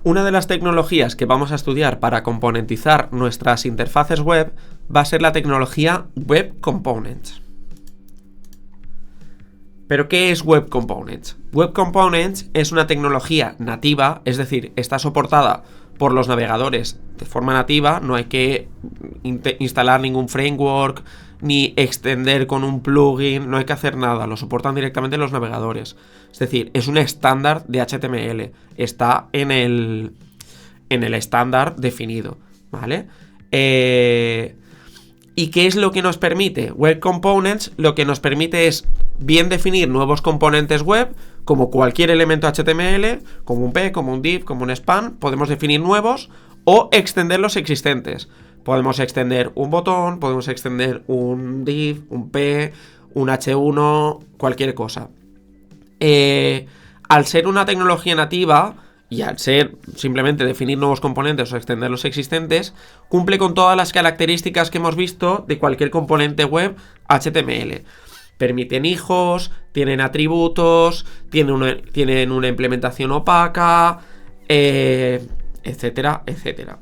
Una de las tecnologías que vamos a estudiar para componentizar nuestras interfaces web va a ser la tecnología Web Components. ¿Pero qué es Web Components? Web Components es una tecnología nativa, es decir, está soportada por los navegadores de forma nativa, no hay que instalar ningún framework ni extender con un plugin, no hay que hacer nada, lo soportan directamente los navegadores. Es decir, es un estándar de HTML, está en el estándar definido, ¿vale? ¿Y qué es lo que nos permite? Web Components lo que nos permite es bien definir nuevos componentes web, como cualquier elemento HTML, como un P, como un div, como un span, podemos definir nuevos o extender los existentes. Podemos extender un botón, podemos extender un div, un P, un H1, cualquier cosa. Al ser una tecnología nativa y al ser simplemente definir nuevos componentes o extender los existentes, cumple con todas las características que hemos visto de cualquier componente web HTML. Permiten hijos, tienen atributos, tienen una implementación opaca, etcétera, etcétera.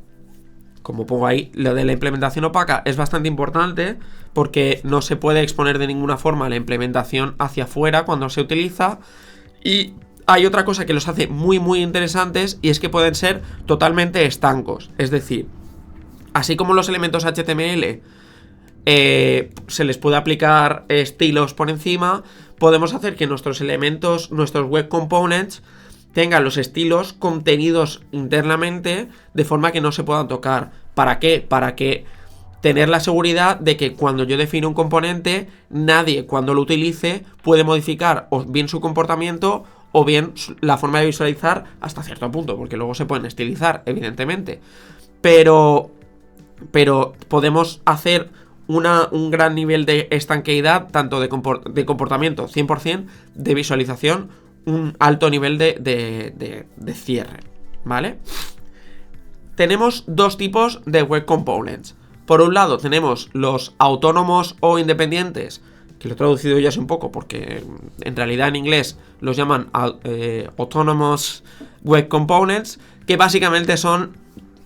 Como pongo ahí, lo de la implementación opaca es bastante importante porque no se puede exponer de ninguna forma la implementación hacia afuera cuando se utiliza. Y hay otra cosa que los hace muy muy interesantes y es que pueden ser totalmente estancos. Es decir, así como los elementos HTML se les puede aplicar estilos por encima, podemos hacer que nuestros elementos, nuestros web components, tengan los estilos contenidos internamente de forma que no se puedan tocar. ¿Para qué? Para que tener la seguridad de que cuando yo defino un componente, nadie cuando lo utilice puede modificar o bien su comportamiento o bien la forma de visualizar hasta cierto punto, porque luego se pueden estilizar, evidentemente. Pero podemos hacer un gran nivel de estanqueidad, tanto de comportamiento 100%, de visualización, un alto nivel de cierre, ¿vale? Tenemos dos tipos de Web Components. Por un lado tenemos los autónomos o independientes, que lo he traducido ya hace un poco porque en realidad en inglés los llaman Autonomous Web Components, que básicamente son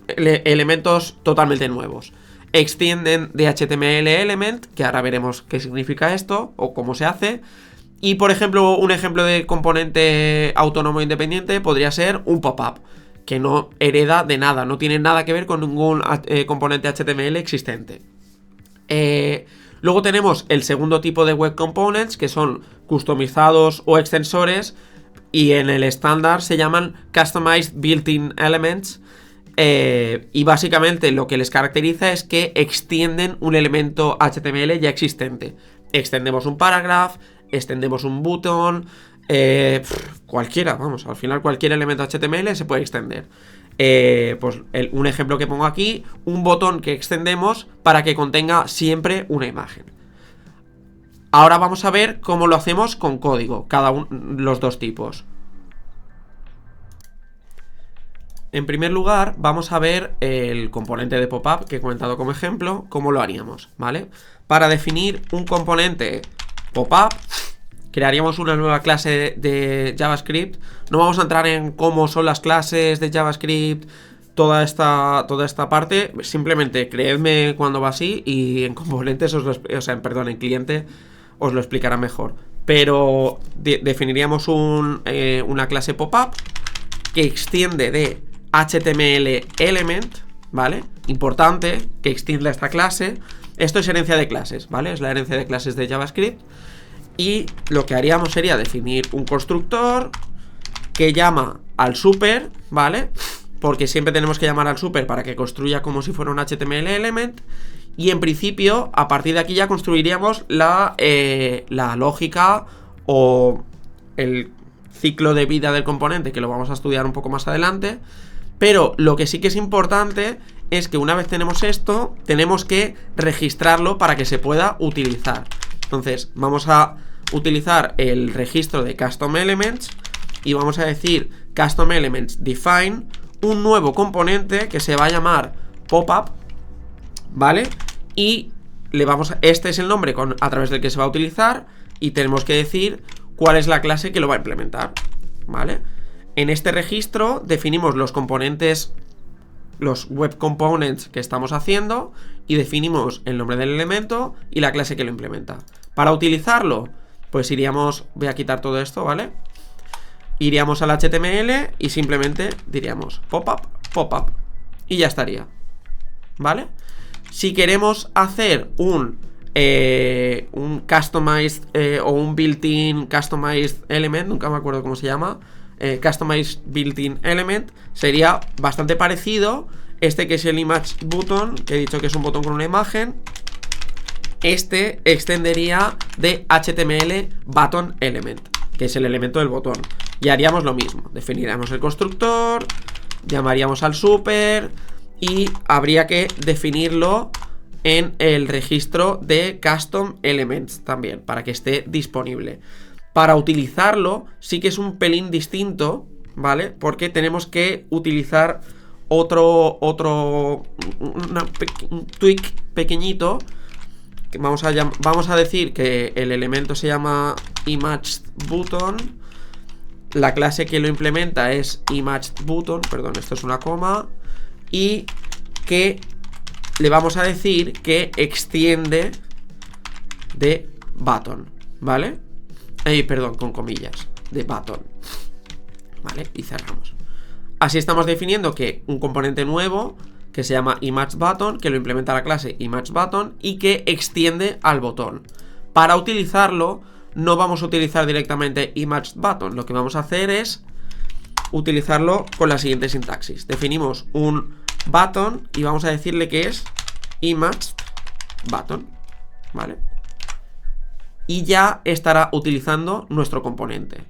elementos totalmente nuevos. Extienden de HTML element, que ahora veremos qué significa esto o cómo se hace. Y por ejemplo, un ejemplo de componente autónomo independiente podría ser un pop-up, que no hereda de nada, no tiene nada que ver con ningún componente HTML existente. Luego tenemos el segundo tipo de web components, que son customizados o extensores, y en el estándar se llaman customized built-in elements. Y básicamente lo que les caracteriza es que extienden un elemento HTML ya existente. Extendemos un paragraph, extendemos un button, cualquiera, vamos, al final cualquier elemento HTML se puede extender. Pues un ejemplo que pongo aquí, un botón que extendemos para que contenga siempre una imagen. Ahora vamos a ver cómo lo hacemos con código, los dos tipos. En primer lugar, vamos a ver el componente de pop-up que he comentado como ejemplo, cómo lo haríamos, ¿vale? Para definir un componente pop-up, crearíamos una nueva clase de JavaScript. No vamos a entrar en cómo son las clases de JavaScript, toda esta parte. Simplemente creedme cuando va así y en componentes en cliente os lo explicará mejor. Pero definiríamos una clase pop-up que extiende de HTML element, ¿vale? Importante que extienda esta clase. Esto es herencia de clases, ¿vale? Es la herencia de clases de JavaScript. Y lo que haríamos sería definir un constructor que llama al super, ¿vale? Porque siempre tenemos que llamar al super para que construya como si fuera un HTML element. Y en principio, a partir de aquí ya construiríamos la lógica o el ciclo de vida del componente, que lo vamos a estudiar un poco más adelante. Pero lo que sí que es importante es que una vez tenemos esto, tenemos que registrarlo para que se pueda utilizar. Entonces vamos a utilizar el registro de custom elements y vamos a decir custom elements define un nuevo componente que se va a llamar popup, ¿vale? Y este es el nombre a través del que se va a utilizar y tenemos que decir cuál es la clase que lo va a implementar, ¿vale? en este registro definimos los componentes, los web components que estamos haciendo, y definimos el nombre del elemento y la clase que lo implementa. Para utilizarlo, pues iríamos, voy a quitar todo esto, ¿vale? Iríamos al HTML y simplemente diríamos pop-up, y ya estaría, ¿vale? Si queremos hacer un customized o un built-in customized element, nunca me acuerdo cómo se llama, customized built-in element, sería bastante parecido. Este que es el image button, que he dicho que es un botón con una imagen, este extendería de HTML button element, que es el elemento del botón, y haríamos lo mismo. Definiríamos el constructor, llamaríamos al super y habría que definirlo en el registro de custom elements también, para que esté disponible. Para utilizarlo sí que es un pelín distinto, ¿vale? Porque tenemos que utilizar un tweak pequeñito, que vamos a decir que el elemento se llama ImageButton, la clase que lo implementa es ImageButton, perdón, esto es una coma, y que le vamos a decir que extiende de button, ¿vale? Perdón, con comillas, de button, ¿vale? Y cerramos. Así estamos definiendo que un componente nuevo que se llama ImageButton, que lo implementa la clase ImageButton y que extiende al botón. Para utilizarlo no vamos a utilizar directamente ImageButton, lo que vamos a hacer es utilizarlo con la siguiente sintaxis. Definimos un button y vamos a decirle que es ImageButton, ¿vale? Y ya estará utilizando nuestro componente.